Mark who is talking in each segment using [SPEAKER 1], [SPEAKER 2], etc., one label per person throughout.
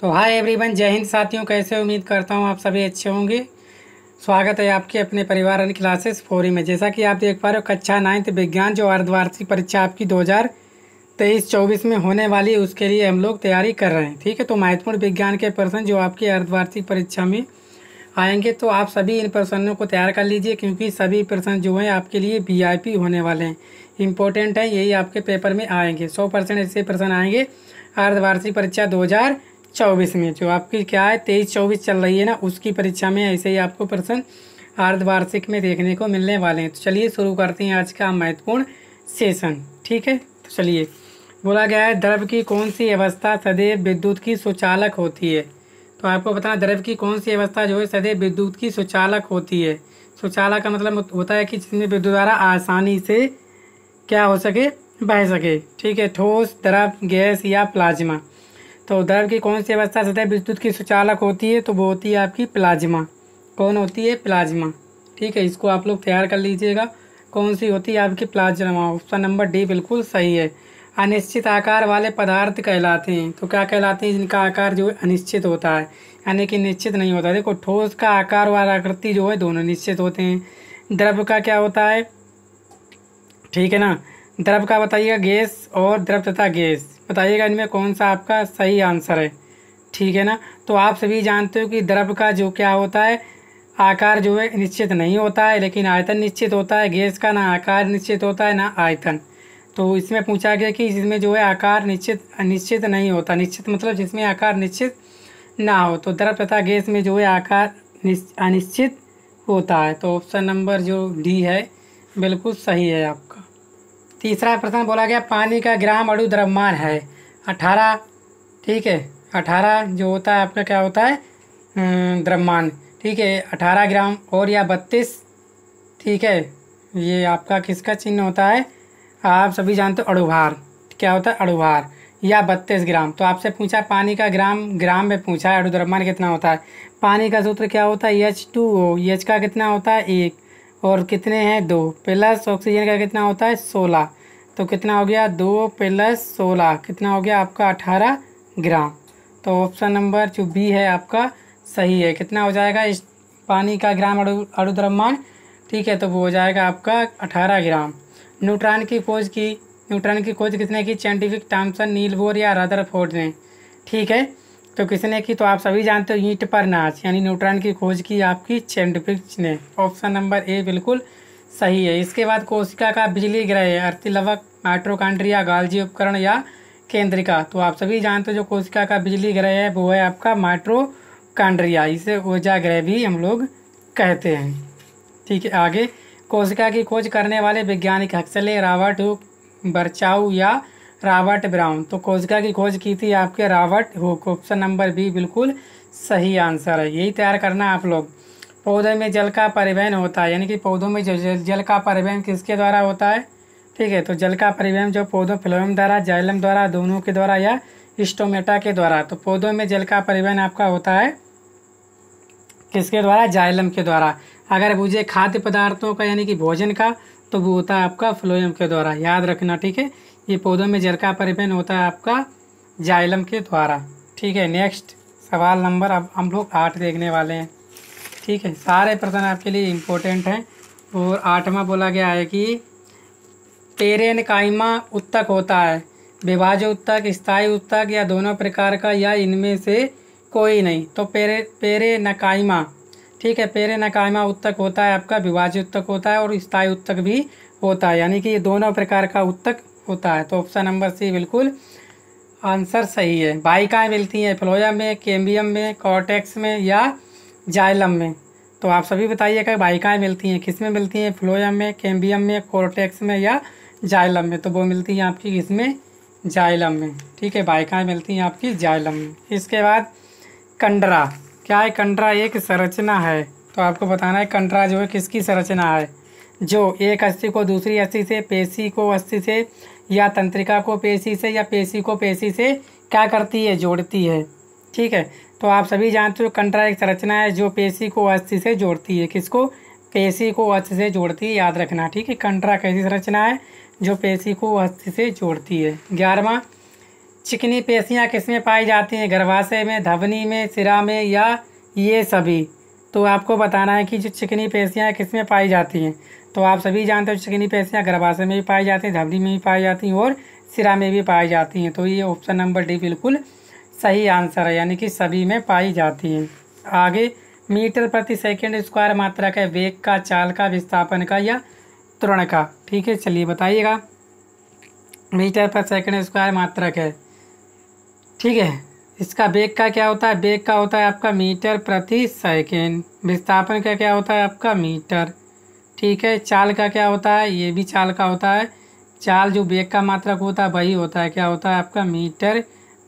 [SPEAKER 1] तो hi everyone, जय हिंद साथियों। कैसे उम्मीद करता हूँ आप सभी अच्छे होंगे। स्वागत है आपके अपने परिवार अन्य क्लासेस फोरी में। जैसा कि आप देख पा रहे हो, कक्षा 9th विज्ञान जो अर्धवार्षिक परीक्षा आपकी 2023-24 में होने वाली है, उसके लिए हम लोग तैयारी कर रहे हैं। ठीक है, तो महत्वपूर्ण विज्ञान के प्रश्न जो आपकी अर्धवार्षिक परीक्षा में आएंगे, तो आप सभी इन प्रश्नों को तैयार कर लीजिए, क्योंकि सभी प्रश्न जो हैं आपके लिए VIP होने वाले हैं, इंपॉर्टेंट है। यही आपके पेपर में आएंगे, 100% ऐसे प्रश्न आएंगे अर्धवार्षिक परीक्षा 2024 में। जो आपकी क्या है 23-24 चल रही है ना, उसकी परीक्षा में ऐसे ही आपको प्रश्न अर्धवार्षिक में देखने को मिलने वाले हैं। तो चलिए शुरू करते हैं आज का महत्वपूर्ण सेशन। ठीक है, तो चलिए। बोला गया है, द्रव की कौन सी अवस्था सदैव विद्युत की सुचालक होती है। तो आपको बताना, द्रव की कौन सी अवस्था जो है सदैव विद्युत की सुचालक होती है। सुचालक का मतलब होता है कि जिसमें विद्युत धारा आसानी से क्या हो सके, बह सके। ठीक है, ठोस, द्रव, गैस या प्लाज्मा। तो द्रव की कौन सी अवस्था सदैव विद्युत की सुचालक होती है, तो वो होती है आपकी प्लाज्मा। कौन होती है? प्लाज्मा। ठीक है, इसको आप लोग तैयार कर लीजिएगा। कौन सी होती है आपकी? प्लाज्मा। ऑप्शन नंबर डी बिल्कुल सही है। अनिश्चित आकार वाले पदार्थ कहलाते हैं। तो क्या कहलाते हैं? जिनका आकार जो है अनिश्चित होता है, यानी कि निश्चित नहीं होता। देखो, ठोस का आकार और आकृति जो है दोनों निश्चित होते हैं। द्रव का क्या होता है? ठीक है ना, द्रव का बताइएगा गैस और द्रव तथा गैस। बताइएगा इनमें कौन सा आपका सही आंसर है। ठीक है ना, तो आप सभी जानते हो कि द्रव का जो क्या होता है, आकार जो है निश्चित नहीं होता है, लेकिन आयतन निश्चित होता है। गैस का ना आकार निश्चित होता है ना आयतन। तो इसमें पूछा गया कि इसमें जो है आकार निश्चित नहीं होता। निश्चित मतलब जिसमें आकार निश्चित ना हो। तो द्रव तथा गैस में जो है आकार अनिश्चित होता है। तो ऑप्शन नंबर जो डी है बिल्कुल सही है आपका। तीसरा प्रश्न बोला गया, पानी का ग्राम अणु द्रव्यमान है 18। ठीक है, 18 जो होता है आपका क्या होता है? द्रव्यमान। ठीक है, 18 ग्राम और या 32। ठीक है, ये आपका किसका चिन्ह होता है? आप सभी जानते हो, अणुभार। क्या होता है? अणुभार। या 32 ग्राम। तो आपसे पूछा पानी का ग्राम में पूछा है, अणु द्रव्यमान कितना होता है। पानी का सूत्र क्या होता है? H2O। H का कितना होता है? 1 और कितने हैं? 2 प्लस ऑक्सीजन का कितना होता है? 16। तो कितना हो गया? 2 + 16 कितना हो गया आपका? 18 ग्राम। तो ऑप्शन नंबर जो बी है आपका सही है। कितना हो जाएगा इस पानी का ग्राम अणु द्रव्यमान? ठीक है, तो वो हो जाएगा आपका 18 ग्राम। न्यूट्रॉन की खोज किसने की? साइंटिफिक थॉमसन, नील बोर या रदरफोर्ड ने। ठीक है, तो किसने की? तो आप सभी जानते हो, ईंट पर नाच, यानी न्यूट्रॉन की खोज की आपकी साइंटिफिक ने। ऑप्शन नंबर ए बिल्कुल सही है। इसके बाद कोशिका का बिजली ग्रह है अर्तिलवक, माइटोकॉन्ड्रिया, गाल्जी उपकरण या केंद्रिका। तो आप सभी जानते हो जो कोशिका का बिजली ग्रह है वो है आपका माइटोकॉन्ड्रिया। इसे ऊर्जा ग्रह भी हम लोग कहते हैं। ठीक है, आगे। कोशिका की खोज करने वाले वैज्ञानिक हक्सले, रॉबर्ट हुक, बर्चाउ या रॉबर्ट ब्राउन। तो कोशिका की खोज की थी आपके Robert Hooke. Option number B बिल्कुल सही आंसर है। यही तैयार करना है आप लोग। पौधे में जल का परिवहन होता है, यानी कि पौधों में जो जल का परिवहन किसके द्वारा होता है? ठीक है, तो जल का परिवहन जो पौधों फ्लोएम द्वारा, जाइलम द्वारा, दोनों के द्वारा या स्टोमेटा के द्वारा। तो पौधों में जल का परिवहन आपका होता है किसके द्वारा? जाइलम के द्वारा। अगर पूछे खाद्य पदार्थों का यानी कि भोजन का, तो वो होता है आपका फ्लोएम के द्वारा। याद रखना। ठीक है, ये पौधों में जल का परिवहन होता है आपका जाइलम के द्वारा। ठीक है, नेक्स्ट सवाल नंबर अब हम लोग 8 देखने वाले हैं। ठीक है, सारे प्रश्न आपके लिए इम्पोर्टेंट हैं। और 8वां बोला गया है कि पेरेनकाइमा उत्तक होता है। विभाज्य उत्तक, स्थायी उत्तक या दोनों प्रकार का, या इनमें से कोई नहीं। तो पेरेनकाइमा, ठीक है, पेरेनकाइमा उत्तक होता है आपका विभाज्य उत्तक होता है और स्थायी उत्तक भी होता है, यानी कि ये दोनों प्रकार का उत्तक होता है। तो ऑप्शन नंबर सी बिल्कुल आंसर सही है। वाहिकाएं मिलती हैं फ्लोएम में, कैम्बियम में, कॉर्टेक्स में या जाइलम में। तो आप सभी बताइएगा वाहिकाएं मिलती हैं किस में मिलती हैं? फ्लोएम में, कैम्बियम में, कॉर्टेक्स में या जाइलम में। तो वो मिलती हैं आपकी किसमें? जाइलम में। ठीक है, वाहिकाएं मिलती हैं आपकी जाइलम में। इसके बाद कंडरा। क्या है? कंडरा एक संरचना है। तो आपको बताना है कंडरा जो है किसकी संरचना है? जो एक अस्थि को दूसरी अस्थि से, पेशी को अस्थि से, या तंत्रिका को पेशी से, या पेशी को पेशी से क्या करती है? जोड़ती है। ठीक है, तो आप सभी जानते हो कंडरा एक संरचना है जो पेशी को अस्थि से जोड़ती है। किसको? पेशी को अस्थि से जोड़ती है। याद रखना। ठीक है, कंडरा कैसी संरचना है? जो पेशी को अस्थि से जोड़ती है। 11वां, चिकनी पेशियाँ किसमें पाई जाती हैं? गर्भाशय में, धमनी में, सिरा में या ये सभी? तो आपको बताना है कि जो चिकनी पेशियाँ किसमें पाई जाती हैं। तो आप सभी जानते हो चिकनी पेशियाँ गर्भाशय में भी पाई जाती हैं, धमनी में भी पाई जाती हैं और सिरा में भी पाई जाती हैं। तो ये ऑप्शन नंबर डी बिल्कुल सही आंसर है, यानी कि सभी में पाई जाती हैं। आगे, मीटर प्रति सेकंड स्क्वायर मात्रक है वेग का, चाल का, विस्थापन का या त्वरण का? ठीक है, चलिए बताइएगा। मीटर पर सेकंड स्क्वायर मात्रक है, ठीक है। इसका वेग का क्या होता है? वेग का होता है आपका मीटर प्रति सेकंड। विस्थापन का क्या होता है? आपका मीटर, ठीक है। चाल का क्या होता है? ये भी चाल का होता है। चाल जो वेग का मात्रक होता है वही होता है, क्या होता है आपका? मीटर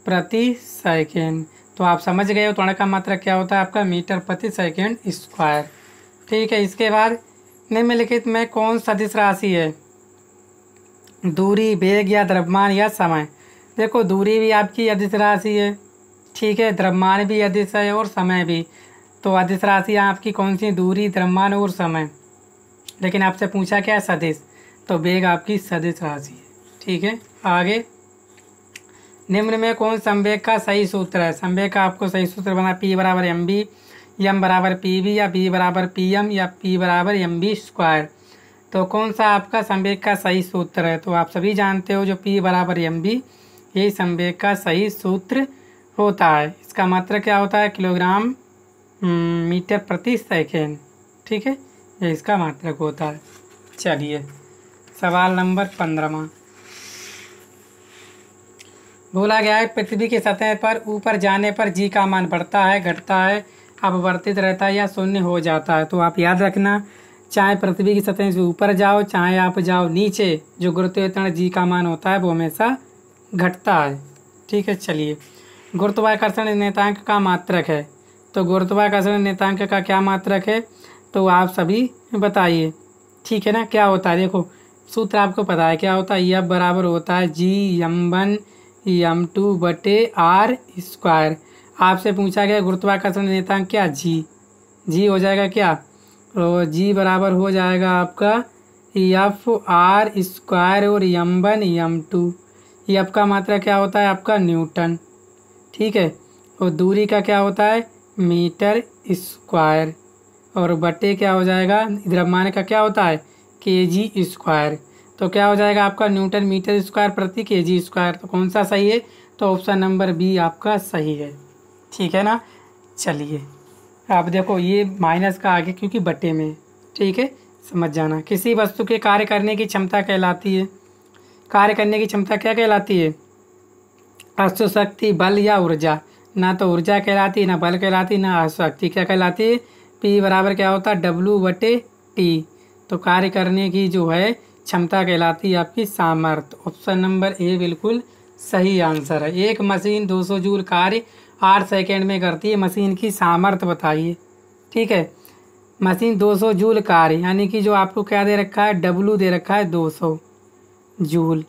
[SPEAKER 1] प्रति सेकंड। तो आप समझ गए हो त्वरण का मात्रक क्या होता है आपका? मीटर प्रति सेकंड स्क्वायर, ठीक है। इसके बाद निम्नलिखित में कौन सदिश राशि है? दूरी, वेग या द्रव्यमान या समय? देखो, दूरी भी आपकी अदिश राशि है, ठीक है। द्रव्यमान भी अदिश है और समय भी। तो अदिश राशियाँ आपकी कौन सी? दूरी, द्रव्यमान और समय। लेकिन आपसे पूछा क्या है? सदिश। तो वेग आपकी सदिश राशि है, ठीक है। आगे, निम्न में कौन संवेग का सही सूत्र है? संवेग का आपको सही सूत्र बना P बराबर mv, m बराबर pv या b बराबर pm या p बराबर mv स्क्वायर। तो कौन सा आपका संवेग का सही सूत्र है? तो आप सभी जानते हो जो P बराबर mv यही संवेग का सही सूत्र होता है। इसका मात्रक क्या होता है? किलोग्राम मीटर प्रति सेकेंड, ठीक है। ये इसका मात्रक होता है। चलिए, सवाल नंबर 15वां बोला गया है पृथ्वी की सतह पर ऊपर जाने पर जी का मान बढ़ता है, घटता है, अपवर्तित रहता है या शून्य हो जाता है? तो आप याद रखना, चाहे पृथ्वी की सतह से ऊपर जाओ चाहे आप जाओ नीचे, जो गुरुत्वाकर्षण जी का मान होता है वो हमेशा घटता है, ठीक है। चलिए, गुरुत्वाकर्षण नियतांक का मात्रक है। तो गुरुत्वाकर्षण नियतांक का क्या मात्रक है? तो आप सभी बताइए, ठीक है ना। क्या होता है? देखो, सूत्र आपको पता है क्या होता है? यह बराबर होता है G m1 m2 बटे r स्क्वायर। आपसे पूछा गया गुरुत्वाकर्षण नियतांक क्या? जी हो जाएगा क्या? तो जी बराबर हो जाएगा आपका एफ आर स्क्वायर और m1 m2। एफ का मात्रा क्या होता है आपका? न्यूटन, ठीक है। और दूरी का क्या होता है? Metre square. और बटे क्या हो जाएगा? द्रव्यमान का क्या होता है? kg square. तो क्या हो जाएगा आपका? न्यूटन मीटर स्क्वायर प्रति kg स्क्वायर। तो कौन सा सही है? तो ऑप्शन नंबर बी आपका सही है, ठीक है ना। चलिए, आप देखो ये माइनस का आगे क्योंकि बटे में, ठीक है, समझ जाना। किसी वस्तु के कार्य करने की क्षमता कहलाती है, कार्य करने की क्षमता क्या कहलाती है? अश्वशक्ति, बल या ऊर्जा? ना तो ऊर्जा कहलाती, ना बल कहलाती, ना अश्वशक्ति। क्या कहलाती है? P बराबर क्या होता है? W/T। तो कार्य करने की जो है क्षमता कहलाती है आपकी सामर्थ्य। ऑप्शन नंबर ए बिल्कुल सही आंसर है। एक मशीन 200 जूल कार्य 8 सेकेंड में करती है, मशीन की सामर्थ्य बताइए, ठीक है। मशीन 200 जूल कार्य, यानी कि जो आपको क्या दे रखा है? W दे रखा है 200 जूल,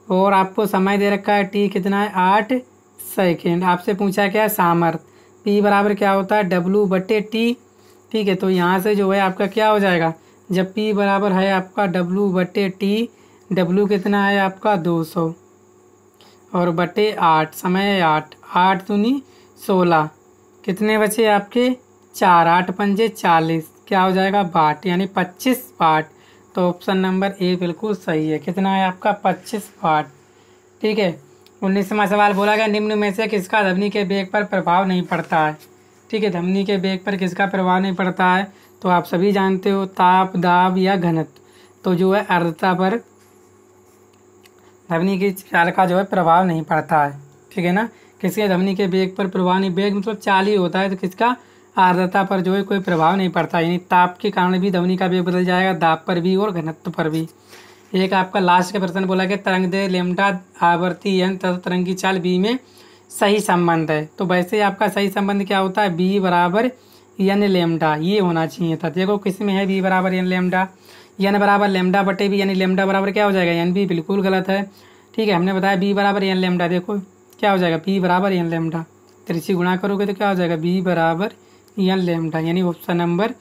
[SPEAKER 1] और आपको समय दे रखा है T कितना है? 8 सेकेंड। आपसे पूछा क्या है? सामर्थ्य। P बराबर क्या होता है? W/T, ठीक है। तो यहाँ से जो है आपका क्या हो जाएगा? जब P बराबर है आपका W/T, W कितना है आपका? 200 और बटे 8, समय है 8 दूनी 16, कितने बचे आपके? 4, 8 पंजे 40, क्या हो जाएगा? वाट, यानी 25 वाट। तो ऑप्शन नंबर ए बिल्कुल सही है। कितना है आपका? 25 वाट, ठीक है। 19वां सवाल बोला गया निम्न में से किसका धमनी के वेग पर प्रभाव नहीं पड़ता है? ठीक है, धमनी के वेग पर किसका प्रभाव नहीं पड़ता है? तो आप सभी जानते हो, ताप, दाब या घनत्व। तो जो है आर्द्रता पर धमनी की चाल का जो है प्रभाव नहीं पड़ता है, ठीक है ना। किसके धमनी के वेग पर प्रभाव नहीं, वेग मतलब चाल ही होता है, तो किसका? आर्द्रता पर जो है कोई प्रभाव नहीं पड़ता, यानी ताप के कारण भी धमनी का वेग बदल जाएगा, दाब पर भी और घनत्व पर भी। एक आपका लास्ट का प्रश्न बोला गया तरंग दे लेमडा आवर्ती एन तथा तरंग की चाल बी में सही संबंध है। तो वैसे आपका सही संबंध क्या होता है? बी बराबर एन लेमडा, ये होना चाहिए था। देखो किस में है? बी बराबर एन लेमडा, एन बराबर लेमडा बटे बी, यानी लेमडा बराबर क्या हो जाएगा? एन बी, बिल्कुल गलत है, ठीक है। हमने बताया बी बराबर एन लेमडा, देखो क्या हो जाएगा? बी बराबर एन लेमडा, त्रिची गुणा करोगे तो क्या हो जाएगा? बी बराबर एन लेमडा, यानी ऑप्शन नंबर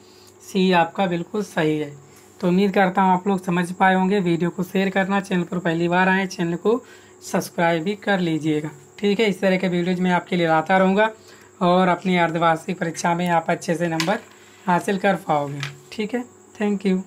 [SPEAKER 1] सी आपका बिल्कुल सही है। तो उम्मीद करता हूँ आप लोग समझ पाए होंगे। वीडियो को शेयर करना, चैनल पर पहली बार आए चैनल को सब्सक्राइब भी कर लीजिएगा। ठीक है, इस तरह के वीडियोज मैं आपके लिए लाता रहूँगा और अपनी अर्धवार्षिक परीक्षा में आप अच्छे से नंबर हासिल कर पाओगे। ठीक है, थैंक यू।